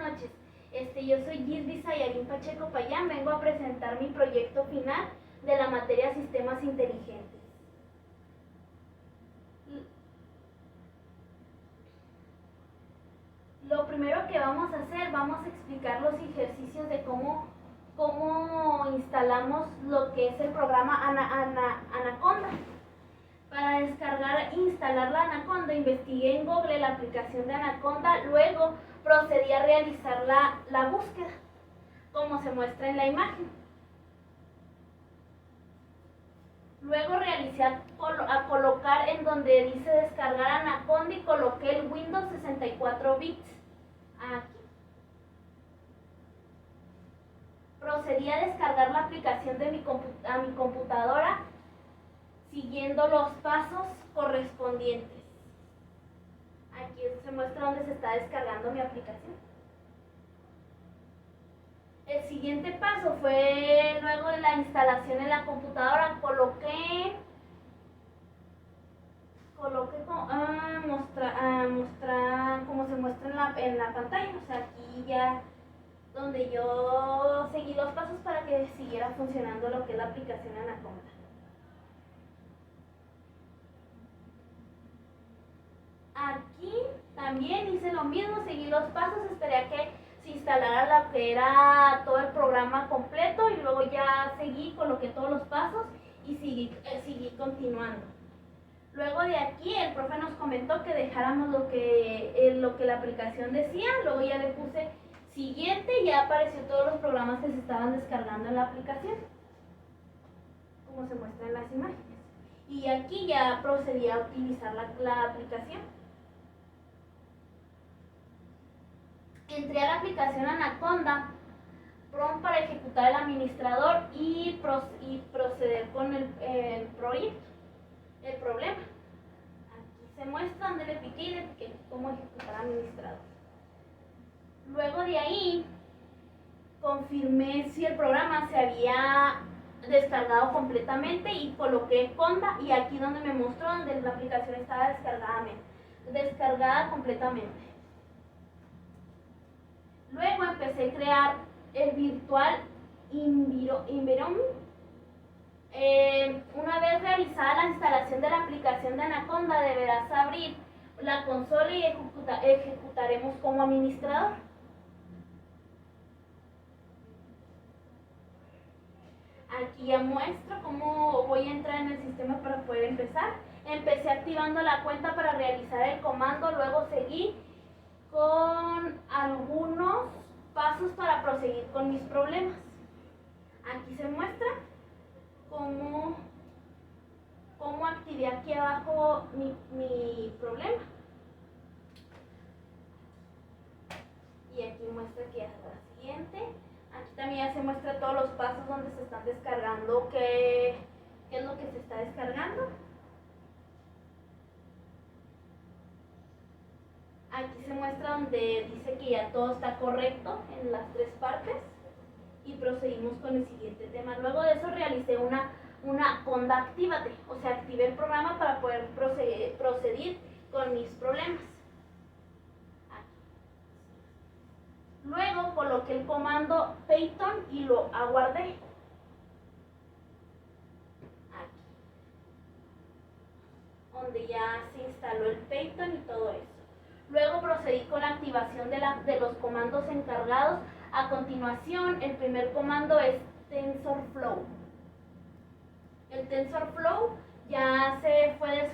noches. Yo soy Gisby Sayarín Pacheco Payán, vengo a presentar mi proyecto final de la materia Sistemas Inteligentes. Lo primero que vamos a hacer, vamos a explicar los ejercicios de cómo instalamos lo que es el programa Anaconda. Para descargar e instalar la Anaconda, investigué en Google la aplicación de Anaconda, luego procedí a realizar la búsqueda, como se muestra en la imagen. Luego realicé a colocar en donde dice descargar Anaconda y coloqué el Windows 64 bits. Aquí. Procedí a descargar la aplicación de a mi computadora siguiendo los pasos correspondientes. Aquí se muestra donde se está descargando mi aplicación. El siguiente paso fue luego de la instalación en la computadora, coloqué mostrar como se muestra en la pantalla, o sea, aquí ya donde yo seguí los pasos para que siguiera funcionando lo que es la aplicación Anaconda. Aquí también hice lo mismo, seguí los pasos, esperé a que se instalara lo que era todo el programa completo y luego ya seguí, coloqué todos los pasos y seguí continuando. Luego de aquí el profe nos comentó que dejáramos lo que la aplicación decía, luego ya le puse siguiente y ya apareció todos los programas que se estaban descargando en la aplicación, como se muestra en las imágenes. Y aquí ya procedí a utilizar la aplicación. Entré a la aplicación Anaconda, prompt para ejecutar el administrador y proceder con el proyecto, el problema. Aquí se muestra donde le piqué y le piqué cómo ejecutar administrador. Luego de ahí, confirmé si el programa se había descargado completamente y coloqué Conda y aquí donde me mostró donde la aplicación estaba descargada completamente. Luego empecé a crear el virtual environment. Una vez realizada la instalación de la aplicación de Anaconda, deberás abrir la consola y ejecutaremos como administrador. Aquí ya muestro cómo voy a entrar en el sistema para poder empezar. Empecé activando la cuenta para realizar el comando, luego seguí con algunos pasos para proseguir con mis problemas. Aquí se muestra cómo activé aquí abajo mi problema. Y aquí muestra que hasta la siguiente. Aquí también ya se muestra todos los pasos donde se están descargando, qué es lo que se está descargando. Aquí se muestra donde dice que ya todo está correcto en las tres partes y procedimos con el siguiente tema. Luego de eso realicé una Conda Actívate, o sea, activé el programa para poder proceder con mis problemas. Luego coloqué el comando Python y lo aguardé. Aquí, donde ya se instaló el Python y todo eso. Luego procedí con la activación de los comandos encargados. A continuación, el primer comando es TensorFlow. El TensorFlow ya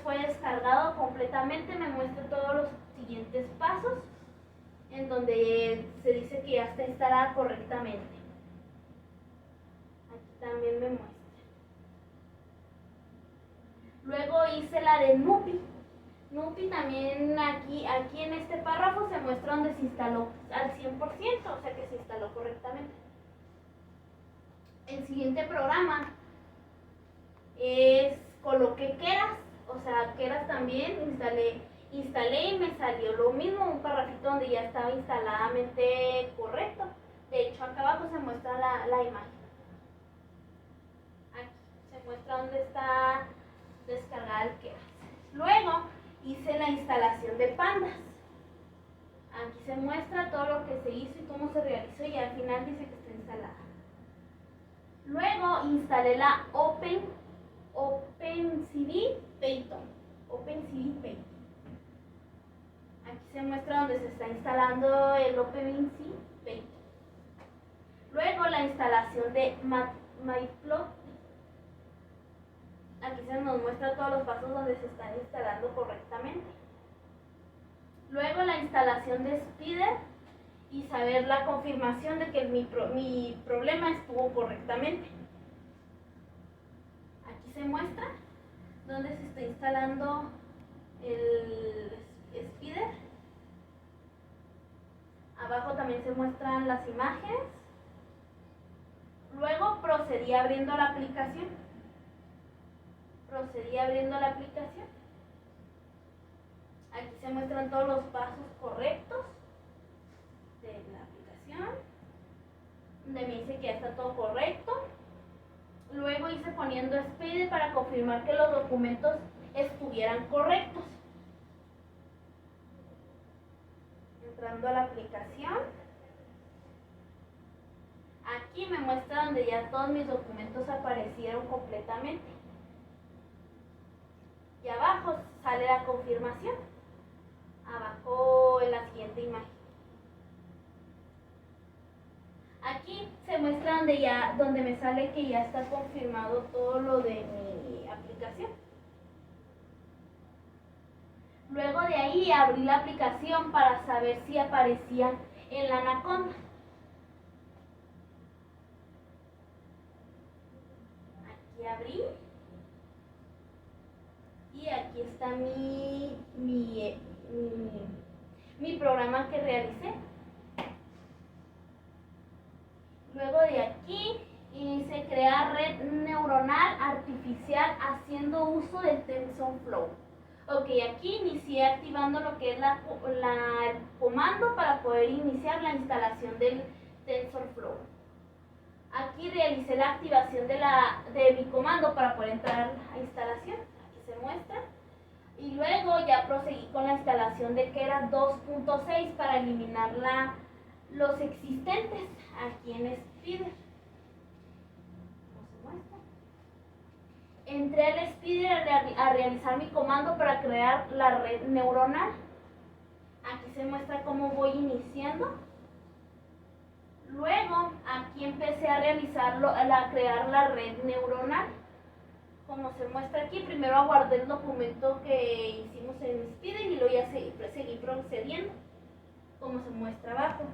fue descargado completamente, me muestra todos los siguientes pasos en donde se dice que ya está instalada correctamente. Aquí también me muestra. Luego hice la de NumPy. NumPy también aquí en este párrafo se muestra donde se instaló al 100%, o sea que se instaló correctamente. El siguiente programa coloqué Keras, o sea, Keras también instalé y me salió lo mismo, un parrafito donde ya estaba instaladamente correcto. De hecho, acá abajo se muestra la imagen. Aquí se muestra donde está descargada el Keras. Luego hice la instalación de Pandas. Aquí se muestra todo lo que se hizo y cómo se realizó y al final dice que está instalada. Luego instalé la OpenCV Python. Aquí se muestra donde se está instalando el OpenCV Python. Luego la instalación de Matplotlib. Aquí se nos muestra todos los pasos donde se están instalando correctamente. Luego la instalación de Spider y saber la confirmación de que mi problema estuvo correctamente. Aquí se muestra donde se está instalando el Spider. Abajo también se muestran las imágenes. Luego procedí abriendo la aplicación. Aquí se muestran todos los pasos correctos de la aplicación, donde me dice que ya está todo correcto. Luego hice poniendo Spider para confirmar que los documentos estuvieran correctos. Entrando a la aplicación, aquí me muestra donde ya todos mis documentos aparecieron completamente. Y abajo sale la confirmación. Abajo en la siguiente imagen. Aquí se muestra donde me sale que ya está confirmado todo lo de mi aplicación. Luego de ahí abrí la aplicación para saber si aparecía en la Anaconda. Aquí abrí. Y aquí está mi programa que realicé. Luego de aquí hice crear red neuronal artificial haciendo uso del TensorFlow. Ok, aquí inicié activando lo que es el comando para poder iniciar la instalación del TensorFlow. Aquí realicé la activación de mi comando para poder entrar a instalación. Aquí se muestra. Y luego ya proseguí con la instalación de Keras 2.6 para eliminar los existentes aquí en Spider. ¿Cómo se muestra? Entré al Spider a realizar mi comando para crear la red neuronal. Aquí se muestra cómo voy iniciando. Luego aquí empecé a crear la red neuronal. Como se muestra aquí, primero aguardé el documento que hicimos en Spider y luego ya seguí procediendo, como se muestra abajo.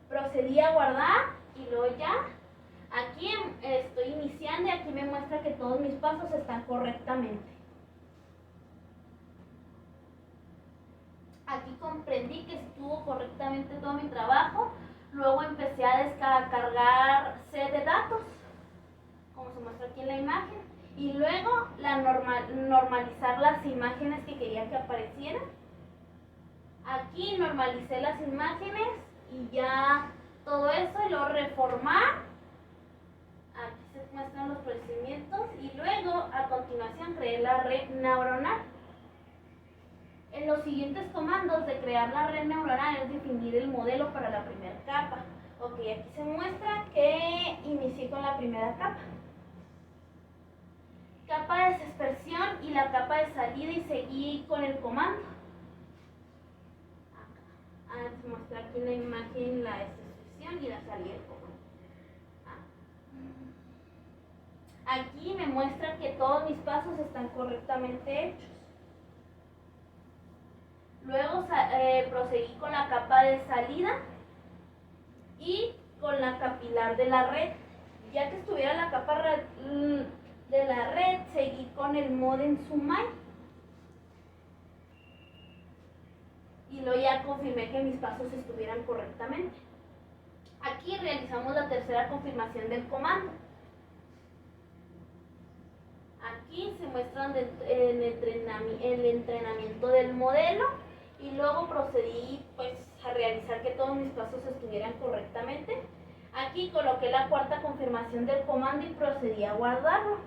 Procedí a guardar y luego ya, aquí estoy iniciando y aquí me muestra que todos mis pasos están correctamente. Aquí comprendí que estuvo correctamente todo mi trabajo. Luego empecé a descargar set de datos, como se muestra aquí en la imagen. Y luego normalizar las imágenes que quería que aparecieran. Aquí normalicé las imágenes y ya todo eso y luego reformar. Aquí se muestran los procedimientos y luego a continuación creé la red neuronal. En los siguientes comandos de crear la red neuronal es definir el modelo para la primera capa. Ok, aquí se muestra que inicié con la primera capa. Capa de dispersión y la capa de salida y seguí con el comando. Se muestra aquí en la imagen la dispersión y la salida del comando. Aquí me muestra que todos mis pasos están correctamente hechos. Luego proseguí con la capa de salida y con la capilar de la red. Ya que estuviera la capa de la red, seguí con el modem Sumai y luego ya confirmé que mis pasos estuvieran correctamente. Aquí realizamos la tercera confirmación del comando. Aquí se muestra el entrenamiento del modelo y luego procedí a realizar que todos mis pasos estuvieran correctamente. Aquí coloqué la cuarta confirmación del comando y procedí a guardarlo.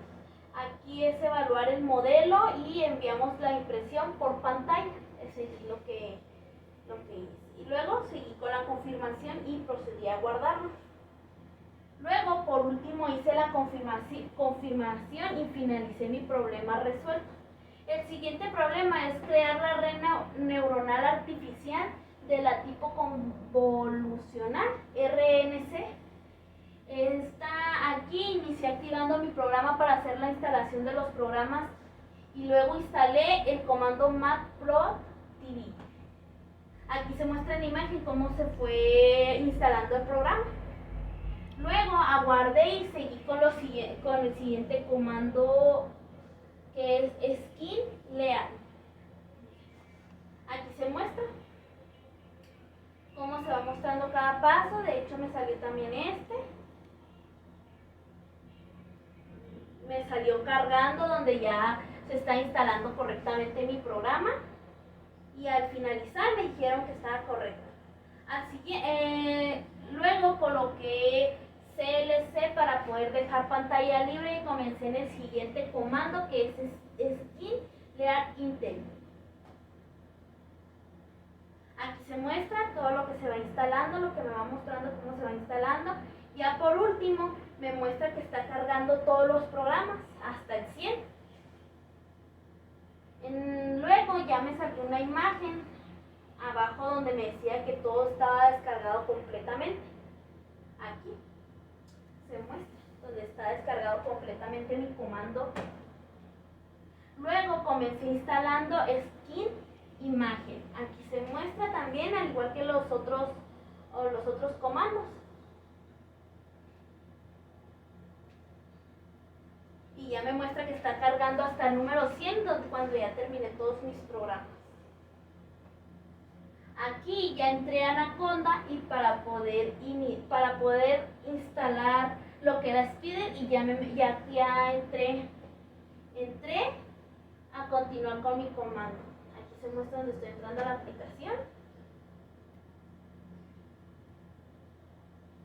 Aquí es evaluar el modelo y enviamos la impresión por pantalla. Eso es lo que lo que hice. Y luego seguí con la confirmación y procedí a guardarlo. Luego, por último, hice la confirmación y finalicé mi problema resuelto. El siguiente problema es crear la red neuronal artificial de la tipo convolucional, RNC. Aquí inicié activando mi programa para hacer la instalación de los programas y luego instalé el comando matplotlib. Aquí se muestra en imagen cómo se fue instalando el programa. Luego aguardé y seguí con el siguiente comando, que es skin-lead. Aquí se muestra cómo se va mostrando cada paso. De hecho me salió también me salió cargando, donde ya se está instalando correctamente mi programa, y al finalizar me dijeron que estaba correcto. Así que luego coloqué CLC para poder dejar pantalla libre y comencé en el siguiente comando, que es skin-lead intel. Aquí se muestra todo lo que se va instalando, lo que me va mostrando cómo se va instalando. Ya por último me muestra que está cargando todos los programas hasta el 100. Luego ya me salió una imagen abajo donde me decía que todo estaba descargado completamente. Aquí se muestra donde está descargado completamente mi comando. Luego comencé instalando skin imagen. Aquí se muestra también, al igual que los otros comandos. Y ya me muestra que está cargando hasta el número 100, cuando ya terminé todos mis programas. Aquí ya entré a Anaconda y para poder instalar lo que era Spider, y ya entré a continuar con mi comando. Aquí se muestra donde estoy entrando a la aplicación.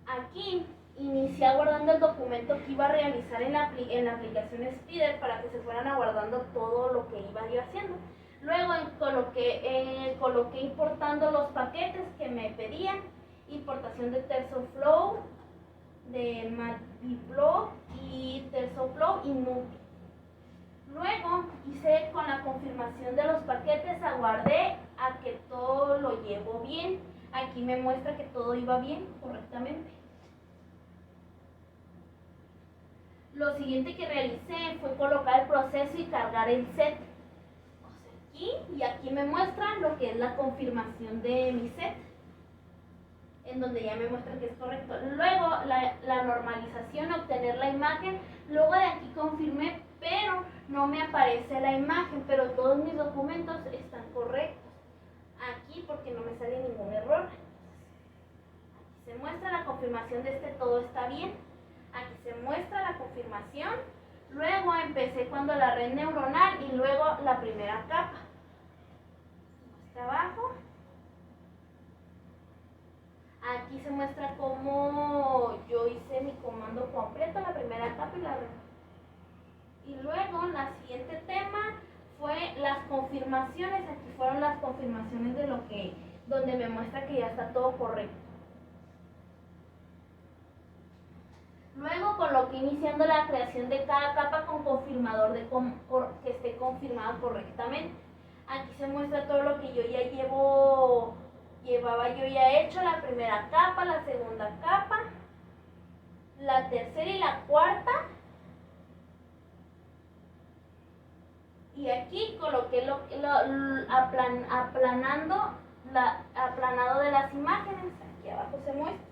Aquí inicié guardando el documento que iba a realizar en la aplicación Spider, para que se fueran aguardando todo lo que iba yo haciendo. Luego coloqué importando los paquetes que me pedían, importación de TensorFlow, de Matplotlib y TensorFlow y NumPy. Luego hice con la confirmación de los paquetes, aguardé a que todo lo llevo bien. Aquí me muestra que todo iba bien, correctamente. Lo siguiente que realicé fue colocar el proceso y cargar el set. Aquí me muestra lo que es la confirmación de mi set, en donde ya me muestra que es correcto. Luego la normalización, obtener la imagen. Luego de aquí confirmé, pero no me aparece la imagen, pero todos mis documentos están correctos. Aquí porque no me sale ningún error. Aquí se muestra la confirmación de todo está bien. Aquí se muestra la confirmación. Luego empecé cuando la red neuronal y luego la primera capa. Muestra abajo. Aquí se muestra cómo yo hice mi comando completo, la primera capa y la red. Y luego la siguiente tema fue las confirmaciones. Aquí fueron las confirmaciones de donde me muestra que ya está todo correcto. Luego coloqué iniciando la creación de cada capa con confirmador que esté confirmado correctamente. Aquí se muestra todo lo que yo ya llevaba yo ya hecho: la primera capa, la segunda capa, la tercera y la cuarta. Y aquí coloqué aplanado de las imágenes. Aquí abajo se muestra.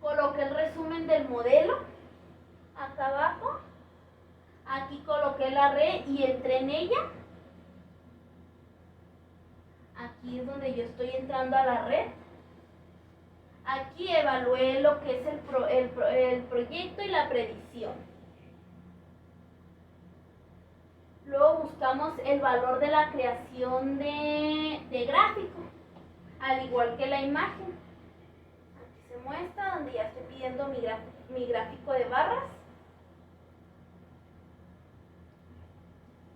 Coloqué el resumen del modelo acá abajo. Aquí coloqué la red y entré en ella. Aquí es donde yo estoy entrando a la red. Aquí evalué lo que es el proyecto y la predicción. Luego buscamos el valor de la creación de gráfico, al igual que la imagen. Aquí se muestra donde ya estoy pidiendo mi gráfico de barras.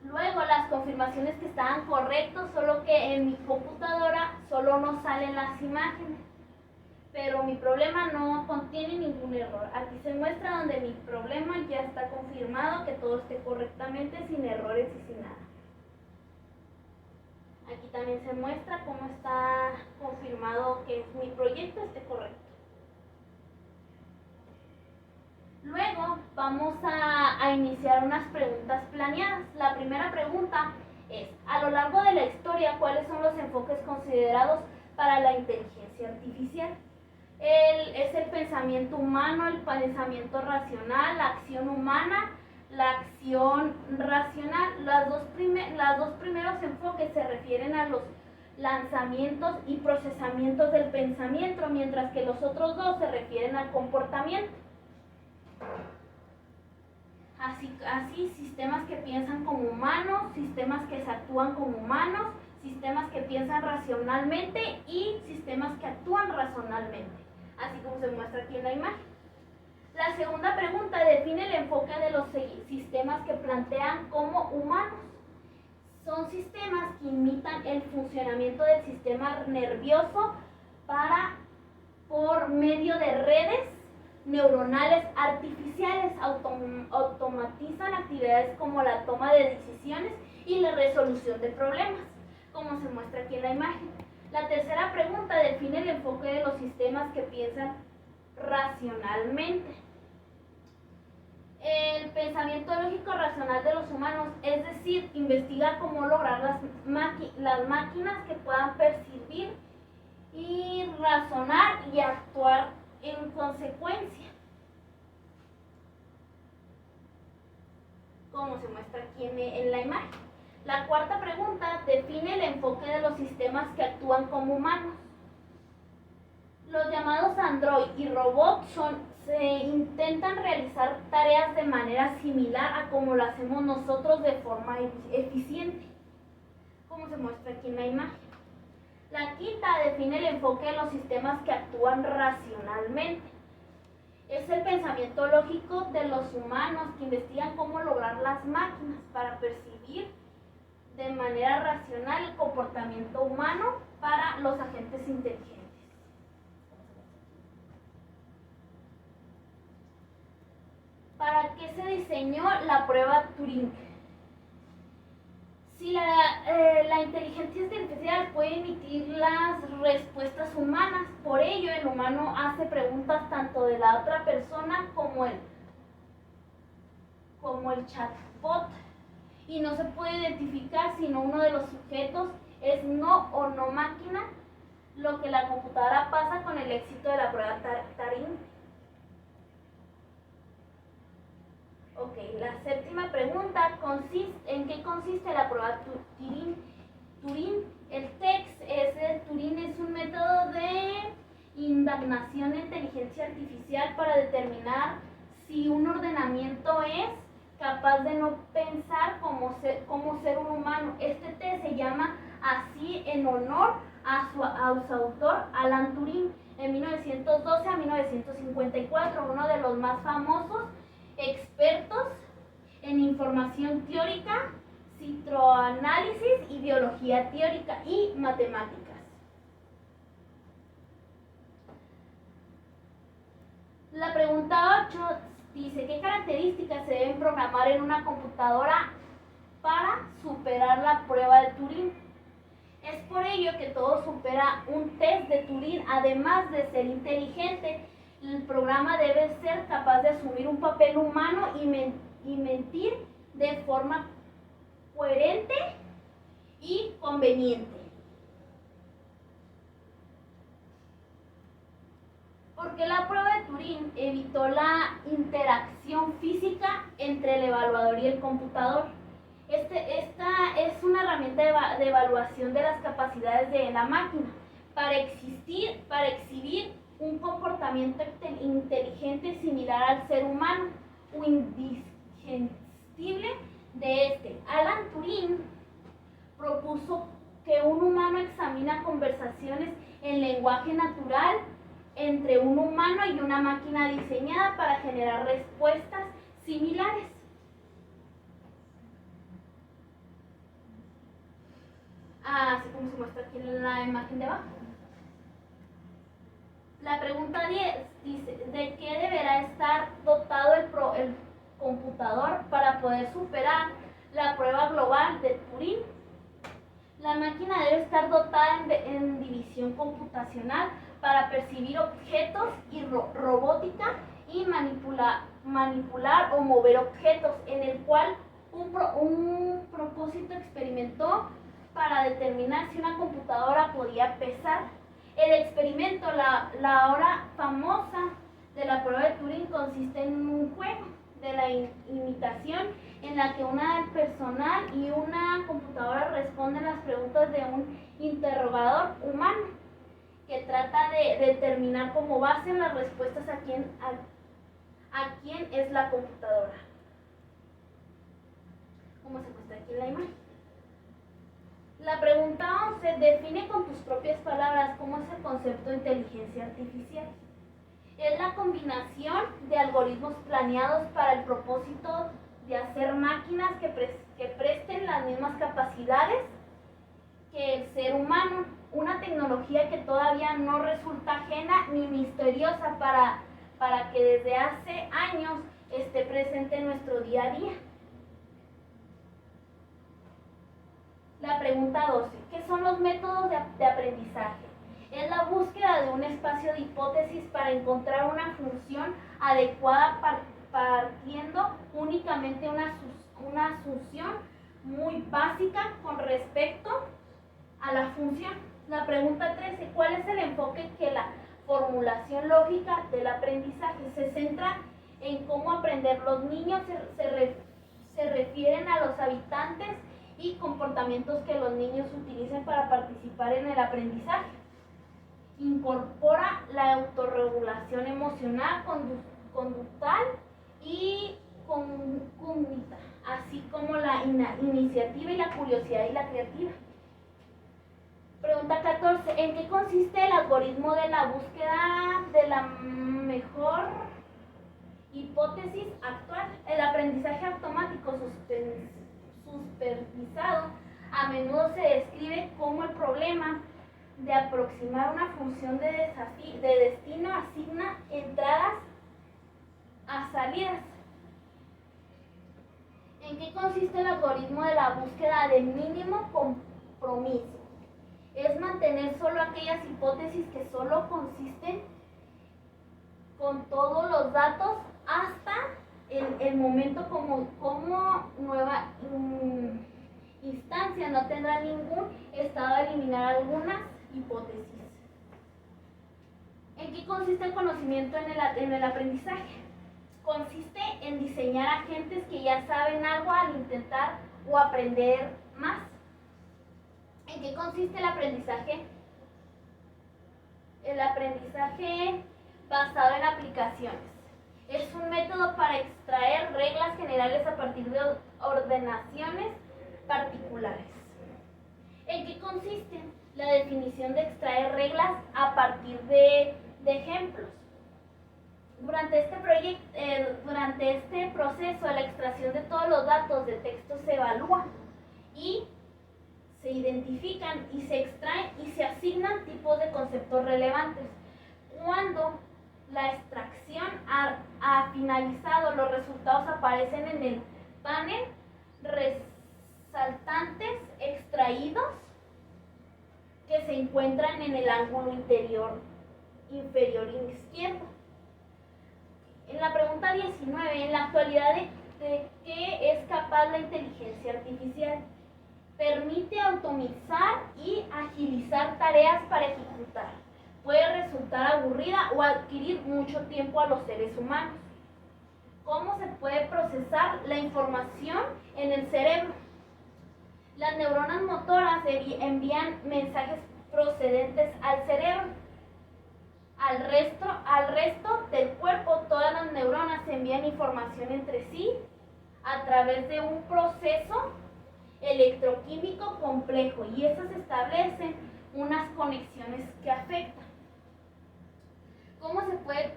Luego las las confirmaciones que estaban correctos, solo que en mi computadora solo no salen las imágenes. Pero mi problema no contiene ningún error. Aquí se muestra donde mi problema ya está confirmado, que todo esté correctamente, sin errores y sin nada. Aquí también se muestra cómo está confirmado que mi proyecto esté correcto. Luego vamos a iniciar unas preguntas planeadas. La primera pregunta es, a lo largo de la historia, ¿cuáles son los enfoques considerados para la inteligencia artificial? Es el pensamiento humano, el pensamiento racional, la acción humana, la acción racional. Los dos primeros enfoques se refieren a los lanzamientos y procesamientos del pensamiento, mientras que los otros dos se refieren al comportamiento. Así, sistemas que piensan como humanos, sistemas que actúan como humanos, sistemas que piensan racionalmente y sistemas que actúan racionalmente, así como se muestra aquí en la imagen. La segunda pregunta define el enfoque de los sistemas que plantean como humanos. Son sistemas que imitan el funcionamiento del sistema nervioso por medio de redes neuronales artificiales, automatizan actividades como la toma de decisiones y la resolución de problemas, como se muestra aquí en la imagen. La tercera pregunta define el enfoque de los sistemas que piensan racionalmente. El pensamiento lógico racional de los humanos, es decir, investiga cómo lograr las máquinas que puedan percibir y razonar y actuar en consecuencia, como se muestra aquí en la imagen. La cuarta pregunta define el enfoque de los sistemas que actúan como humanos. Los llamados android y robots se intentan realizar tareas de manera similar a como lo hacemos nosotros de forma eficiente, como se muestra aquí en la imagen. La quinta define el enfoque de los sistemas que actúan racionalmente. Es el pensamiento lógico de los humanos que investigan cómo lograr las máquinas para percibir de manera racional el comportamiento humano para los agentes inteligentes. ¿Para qué se diseñó la prueba Turing? Si la inteligencia artificial puede emitir las respuestas humanas, por ello el humano hace preguntas tanto de la otra persona como el chatbot, y no se puede identificar si uno de los sujetos es no o no máquina, lo que la computadora pasa con el éxito de la prueba Turing. Ok, la séptima pregunta, ¿en qué consiste la prueba Turing? El test Turing es un método de indagación de inteligencia artificial para determinar si un ordenamiento es capaz de no pensar como ser un humano. Este test se llama así en honor a su autor, Alan Turing, en 1912 a 1954, uno de los más famosos expertos en información teórica, psicoanálisis y biología teórica y matemáticas. La pregunta 8 dice, ¿qué características se deben programar en una computadora para superar la prueba de Turing? Es por ello que todo supera un test de Turing. Además de ser inteligente, el programa debe ser capaz de asumir un papel humano y mentir de forma coherente y conveniente. Porque la prueba de Turing evitó la interacción física entre el evaluador y el computador. Esta es una herramienta de evaluación de las capacidades de la máquina para exhibir un comportamiento inteligente similar al ser humano o indigestible de este. Alan Turing propuso que un humano examina conversaciones en lenguaje natural entre un humano y una máquina diseñada para generar respuestas similares. así como se muestra aquí en la imagen de abajo. La pregunta 10 dice, ¿de qué deberá estar dotado el computador para poder superar la prueba global de Turing? La máquina debe estar dotada en división computacional para percibir objetos y robótica y manipular o mover objetos, en el cual un propósito experimentó para determinar si una computadora podía pesar. El experimento, la ahora famosa de la prueba de Turing, consiste en un juego de la imitación en la que una del personal y una computadora responden las preguntas de un interrogador humano que trata de determinar como base las respuestas a quién es la computadora. Como se muestra aquí en la imagen. La pregunta 11 define con tus propias palabras cómo es el concepto de inteligencia artificial. Es la combinación de algoritmos planeados para el propósito de hacer máquinas que presten las mismas capacidades que el ser humano, una tecnología que todavía no resulta ajena ni misteriosa para que desde hace años esté presente en nuestro día a día. La pregunta 12. ¿Qué son los métodos de aprendizaje? Es la búsqueda de un espacio de hipótesis para encontrar una función adecuada partiendo únicamente una asunción muy básica con respecto a la función. La pregunta 13. ¿Cuál es el enfoque que la formulación lógica del aprendizaje? Se centra en cómo aprender. Los niños se refieren a los habitantes y comportamientos que los niños utilicen para participar en el aprendizaje. Incorpora la autorregulación emocional, conductual y cognitiva, así como la iniciativa y la curiosidad y la creativa. Pregunta 14. ¿En qué consiste el algoritmo de la búsqueda de la mejor hipótesis actual? El aprendizaje automático supervisado a menudo se describe como el problema de aproximar una función de destino asigna entradas a salidas. ¿En qué consiste el algoritmo de la búsqueda de mínimo compromiso? Es mantener solo aquellas hipótesis que solo consisten con todos los datos hasta el momento como nueva instancia. No tendrá ningún estado de eliminar algunas hipótesis. ¿En qué consiste el conocimiento en el aprendizaje? Consiste en diseñar agentes que ya saben algo al intentar o aprender más. ¿En qué consiste el aprendizaje? El aprendizaje basado en aplicaciones. Es un método para extraer reglas generales a partir de ordenaciones particulares. ¿En qué consiste? La definición de extraer reglas a partir de ejemplos. Durante este proceso, la extracción de todos los datos de texto se evalúa y se identifican y se extraen y se asignan tipos de conceptos relevantes. Cuando la extracción ha finalizado, los resultados aparecen en el panel resaltantes extraídos que se encuentran en el ángulo inferior izquierdo. En la pregunta 19, en la actualidad, ¿de qué es capaz la inteligencia artificial? Permite automizar y agilizar tareas para ejecutar. Puede resultar aburrida o adquirir mucho tiempo a los seres humanos. ¿Cómo se puede procesar la información en el cerebro? Las neuronas motoras envían mensajes procedentes al cerebro. Al resto del cuerpo, todas las neuronas envían información entre sí a través de un proceso electroquímico complejo y esas establecen unas conexiones que afectan. ¿Cómo se puede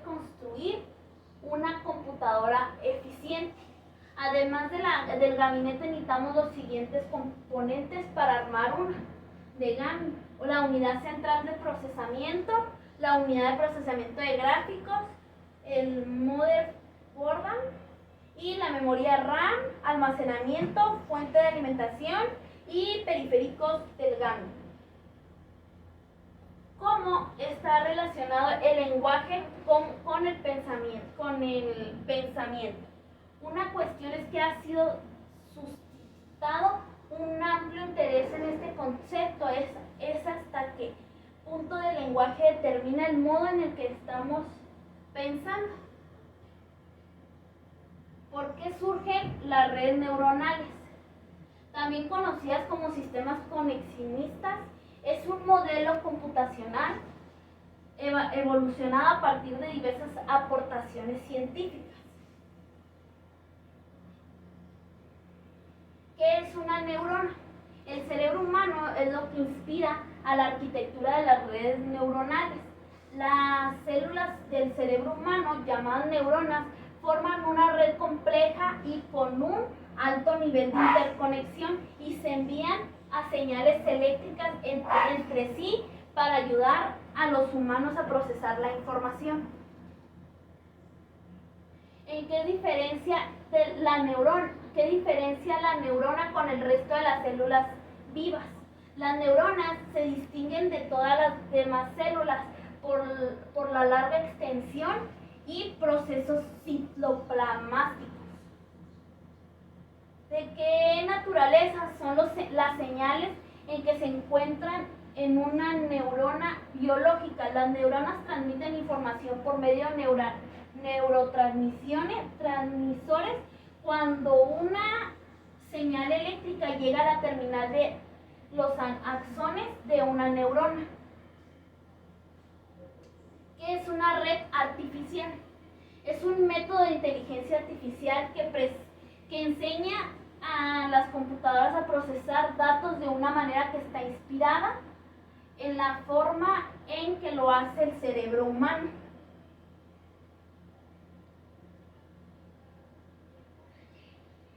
construir una computadora eficiente? Además del gabinete necesitamos los siguientes componentes para armar una de GAMI: la unidad central de procesamiento, la unidad de procesamiento de gráficos, el motherboard y la memoria RAM, almacenamiento, fuente de alimentación y periféricos del GAMI. ¿Cómo está relacionado el lenguaje con el pensamiento? Una cuestión es que ha sido suscitado un amplio interés en este concepto, es hasta qué punto del lenguaje determina el modo en el que estamos pensando. ¿Por qué surgen las redes neuronales? También conocidas como sistemas conexionistas, es un modelo computacional evolucionado a partir de diversas aportaciones científicas. ¿Qué es una neurona? El cerebro humano es lo que inspira a la arquitectura de las redes neuronales. Las células del cerebro humano, llamadas neuronas, forman una red compleja y con un alto nivel de interconexión y se envían a señales eléctricas entre sí para ayudar a los humanos a procesar la información. ¿En qué diferencia la neurona con el resto de las células vivas? Las neuronas se distinguen de todas las demás células por la larga extensión y procesos citoplasmáticos. ¿De qué naturaleza son las señales en que se encuentran en una neurona biológica? Las neuronas transmiten información por medio de neurotransmisores. Cuando una señal eléctrica llega a la terminal de los axones de una neurona. ¿Qué es una red artificial? Es un método de inteligencia artificial que enseña a las computadoras a procesar datos de una manera que está inspirada en la forma en que lo hace el cerebro humano.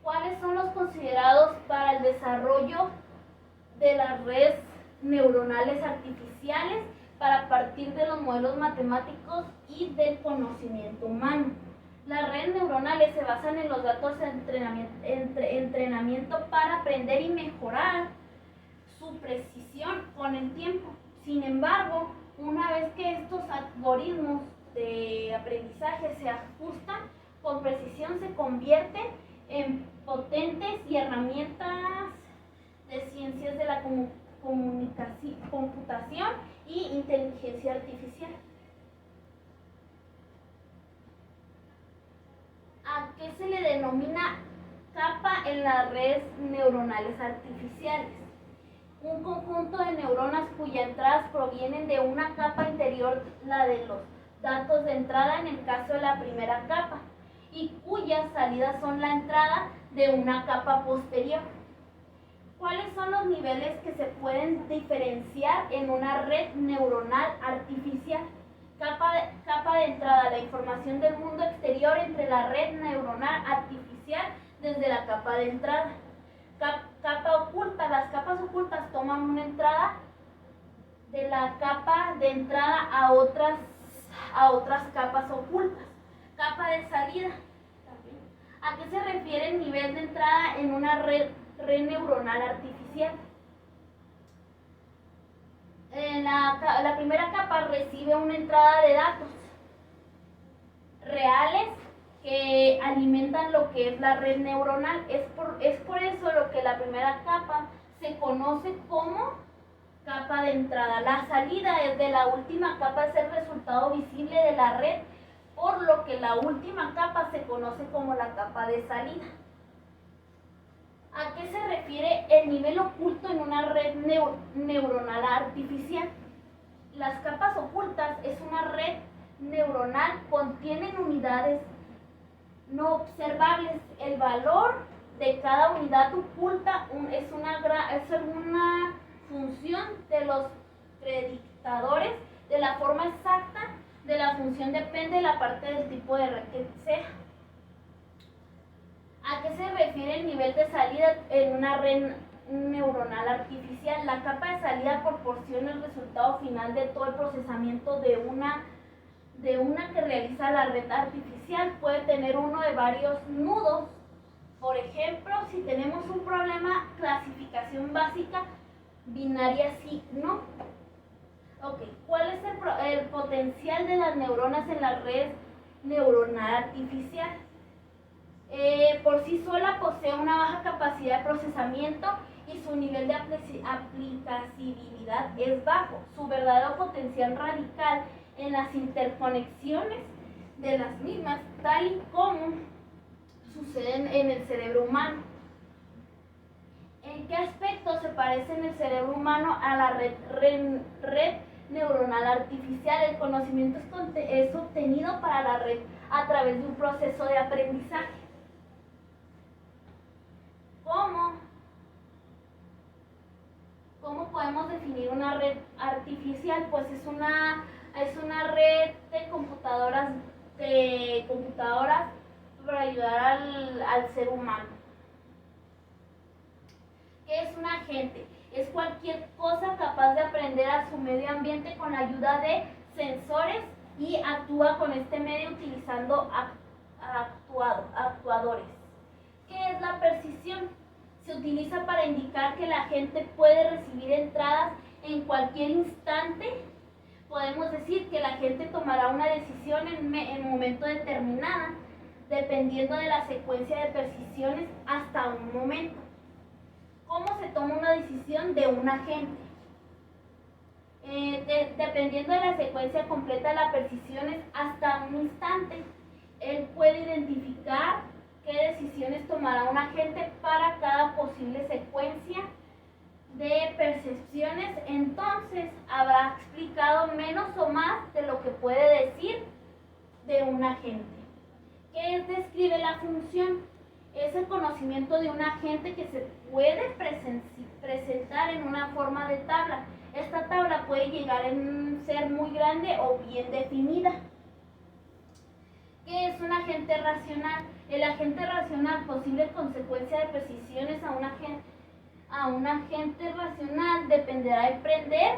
¿Cuáles son los considerados para el desarrollo de las redes neuronales artificiales para partir de los modelos matemáticos y del conocimiento humano? Las redes neuronales se basan en los datos de entrenamiento para aprender y mejorar su precisión con el tiempo. Sin embargo, una vez que estos algoritmos de aprendizaje se ajustan con precisión, se convierten en potentes y herramientas de ciencias de la computación y inteligencia artificial. ¿A qué se le denomina capa en las redes neuronales artificiales? Un conjunto de neuronas cuyas entradas provienen de una capa interior, la de los datos de entrada en el caso de la primera capa, y cuyas salidas son la entrada de una capa posterior. ¿Cuáles son los niveles que se pueden diferenciar en una red neuronal artificial? Capa de entrada: la información del mundo exterior entre la red neuronal artificial desde la capa de entrada. Capa oculta: las capas ocultas toman una entrada de la capa de entrada a otras capas ocultas. Capa de salida: ¿a qué se refiere el nivel de entrada en una red neuronal artificial? La primera capa recibe una entrada de datos reales que alimentan lo que es la red neuronal. Es por eso lo que la primera capa se conoce como capa de entrada. La salida de la última capa es el resultado visible de la red, por lo que la última capa se conoce como la capa de salida. ¿A qué se refiere el nivel oculto en una red neuronal artificial? Las capas ocultas es una red neuronal, contienen unidades no observables. El valor de cada unidad oculta es una función de los predictadores. De la forma exacta de la función depende de la parte del tipo de red que sea. ¿A qué se refiere al nivel de salida en una red neuronal artificial. La capa de salida proporciona el resultado final de todo el procesamiento de una que realiza la red artificial. Puede tener uno de varios nudos. Por ejemplo, si tenemos un problema, clasificación básica, binaria sí, no. Ok, ¿cuál es el potencial de las neuronas en la red neuronal artificial? Por sí sola posee una baja capacidad de procesamiento y su nivel de aplicabilidad es bajo. Su verdadero potencial radical en las interconexiones de las mismas, tal y como suceden en el cerebro humano. ¿En qué aspecto se parece en el cerebro humano a la red neuronal artificial? El conocimiento es obtenido para la red a través de un proceso de aprendizaje. ¿Cómo podemos definir una red artificial? Pues es una red de computadoras para ayudar al ser humano. ¿Qué es un agente? Es cualquier cosa capaz de aprender a su medio ambiente con la ayuda de sensores y actúa con este medio utilizando actuadores. ¿Qué es la precisión? Se utiliza para indicar que la gente puede recibir entradas en cualquier instante. Podemos decir que la gente tomará una decisión en un momento determinado, dependiendo de la secuencia de precisiones hasta un momento. ¿Cómo se toma una decisión de un agente? Dependiendo de la secuencia completa de las precisiones hasta un instante, él puede identificar qué decisiones tomará un agente para cada posible secuencia de percepciones. Entonces habrá explicado menos o más de lo que puede decir de un agente. ¿Qué describe la función? Es el conocimiento de un agente que se puede presentar en una forma de tabla. Esta tabla puede llegar a ser muy grande o bien definida. ¿Qué es un agente racional? El agente racional, posible consecuencia de precisiones a un agente racional, dependerá de emprender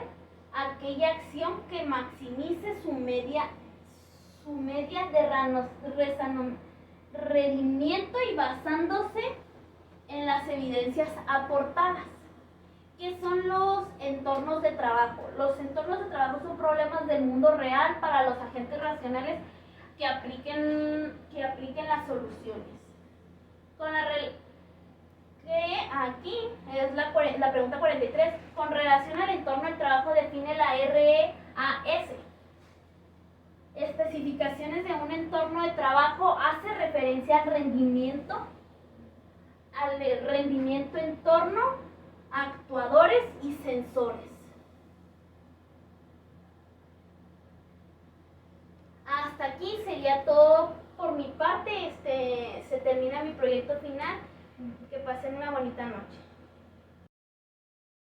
aquella acción que maximice su media de rendimiento y basándose en las evidencias aportadas. ¿Qué son los entornos de trabajo? Los entornos de trabajo son problemas del mundo real para los agentes racionales que apliquen las soluciones. Aquí es la pregunta 43. Con relación al entorno del trabajo, define la REAS. Especificaciones de un entorno de trabajo hace referencia al rendimiento en torno a actuadores y sensores. Hasta aquí sería todo por mi parte. Se termina mi proyecto final. Que pasen una bonita noche.